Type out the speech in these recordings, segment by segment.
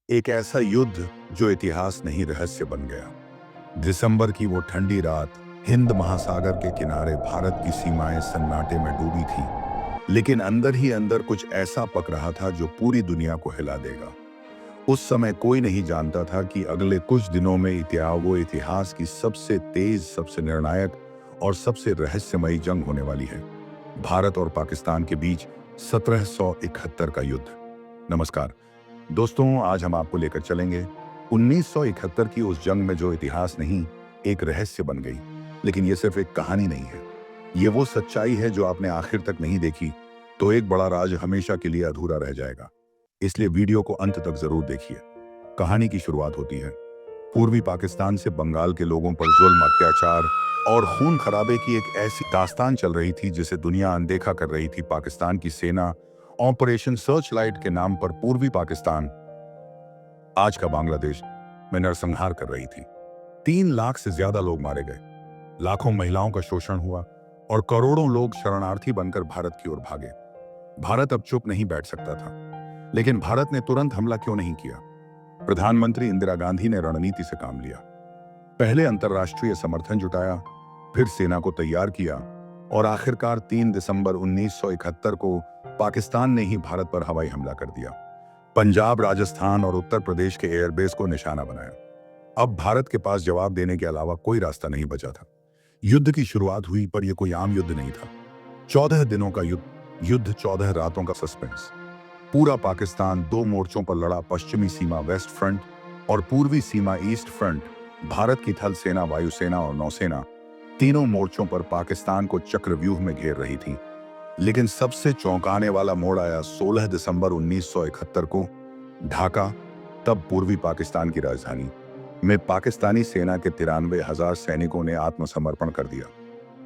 एक ऐसा युद्ध जो इतिहास नहीं रहस्य बन गया। दिसंबर की वो ठंडी रात, हिंद महासागर के किनारे भारत की सीमाएं सन्नाटे में डूबी थी, लेकिन अंदर ही अंदर कुछ ऐसा पक रहा था जो पूरी दुनिया को हिला देगा। उस समय कोई नहीं जानता था कि अगले कुछ दिनों में वो इतिहास की सबसे तेज, सबसे निर्णायक और सबसे रहस्यमयी जंग होने वाली है। भारत और पाकिस्तान के बीच 1771 का युद्ध। नमस्कार दोस्तों, आज हम आपको लेकर चलेंगे 1971 की उस जंग में जो इतिहास नहीं, एक रहस्य बन गई। लेकिन ये सिर्फ एक कहानी नहीं है, ये वो सच्चाई है जो आपने आखिर तक नहीं देखी, तो एक बड़ा राज हमेशा के लिए अधूरा रह जाएगा। इसलिए वीडियो को अंत तक जरूर देखिए। कहानी की शुरुआत होती है पूर्वी पाकिस्तान से। बंगाल के लोगों पर जुल्म, अत्याचार और खून खराबे की एक ऐसी दास्तान चल रही थी जिसे दुनिया अनदेखा कर रही थी। पाकिस्तान की सेना ऑपरेशन सर्च लाइट के नाम पर पूर्वी पाकिस्तान, आज का बांग्लादेश, में नरसंहार कर रही थी। 3 लाख से ज्यादा लोग मारे गए, लाखों महिलाओं का शोषण हुआ और करोड़ों लोग शरणार्थी बनकर भारत की ओर भागे। भारत अब चुप नहीं बैठ सकता था, लेकिन भारत ने तुरंत हमला क्यों नहीं किया? प्रधानमंत्री इंदिरा गांधी ने रणनीति से काम लिया। पहले अंतर्राष्ट्रीय समर्थन जुटाया, फिर सेना को तैयार किया और आखिरकार 3 दिसंबर 1971 को पाकिस्तान ने ही भारत पर हवाई हमला कर दिया। पंजाब, राजस्थान और उत्तर प्रदेश के एयरबेस को निशाना बनाया। अब भारत के पास जवाब देने के अलावा कोई रास्ता नहीं बचा था। युद्ध की शुरुआत हुई, पर यह कोई आम युद्ध नहीं था। 14 दिनों का युद्ध, 14 रातों का सस्पेंस। पूरा पाकिस्तान 2 मोर्चों पर लड़ा। पश्चिमी सीमा वेस्ट फ्रंट और पूर्वी सीमा ईस्ट फ्रंट। भारत की थल सेना, वायुसेना और नौसेना तीनों मोर्चों पर पाकिस्तान को चक्रव्यूह में घेर रही थी। लेकिन सबसे चौंकाने वाला मोड़ आया 16 दिसंबर 1971 को, ढाका। तब पूर्वी पाकिस्तान की राजधानी में पाकिस्तानी सेना के 93,000 सैनिकों ने आत्मसमर्पण कर दिया।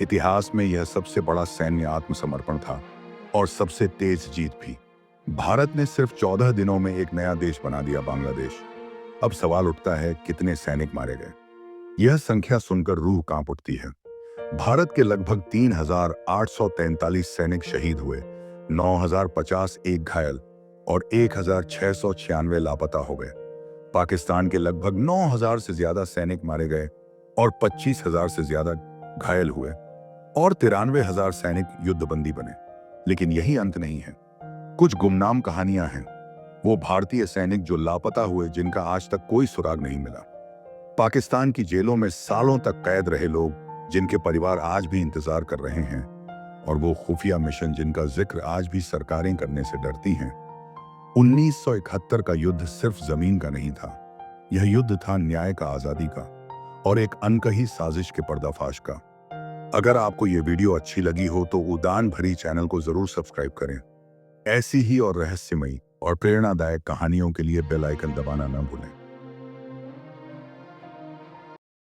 इतिहास में यह सबसे बड़ा सैन्य आत्मसमर्पण था और सबसे तेज जीत भी। भारत ने सिर्फ 14 दिनों में एक नया देश बना दिया, बांग्लादेश। अब सवाल उठता है, कितने सैनिक मारे गए? यह संख्या सुनकर रूह कांप उठती है। भारत के लगभग 3,843 सैनिक शहीद हुए, 9,050 एक घायल और 1,696 लापता हो गए। पाकिस्तान के लगभग 9,000 से ज्यादा सैनिक मारे गए और 25,000 से ज्यादा घायल हुए और 93,000 सैनिक युद्धबंदी बने। लेकिन यही अंत नहीं है, कुछ गुमनाम कहानियां हैं। वो भारतीय सैनिक जो लापता हुए, जिनका आज तक कोई सुराग नहीं मिला। पाकिस्तान की जेलों में सालों तक कैद रहे लोग, जिनके परिवार आज भी इंतजार कर रहे हैं। और वो खुफिया मिशन जिनका जिक्र आज भी सरकारें करने से डरती हैं। 1971 का युद्ध सिर्फ जमीन का नहीं था, यह युद्ध था न्याय का, आजादी का और एक अनकही साजिश के पर्दाफाश का। अगर आपको ये वीडियो अच्छी लगी हो तो उड़ान भरी चैनल को जरूर सब्सक्राइब करें। ऐसी ही और रहस्यमयी और प्रेरणादायक कहानियों के लिए बेल आइकन दबाना न भूलें।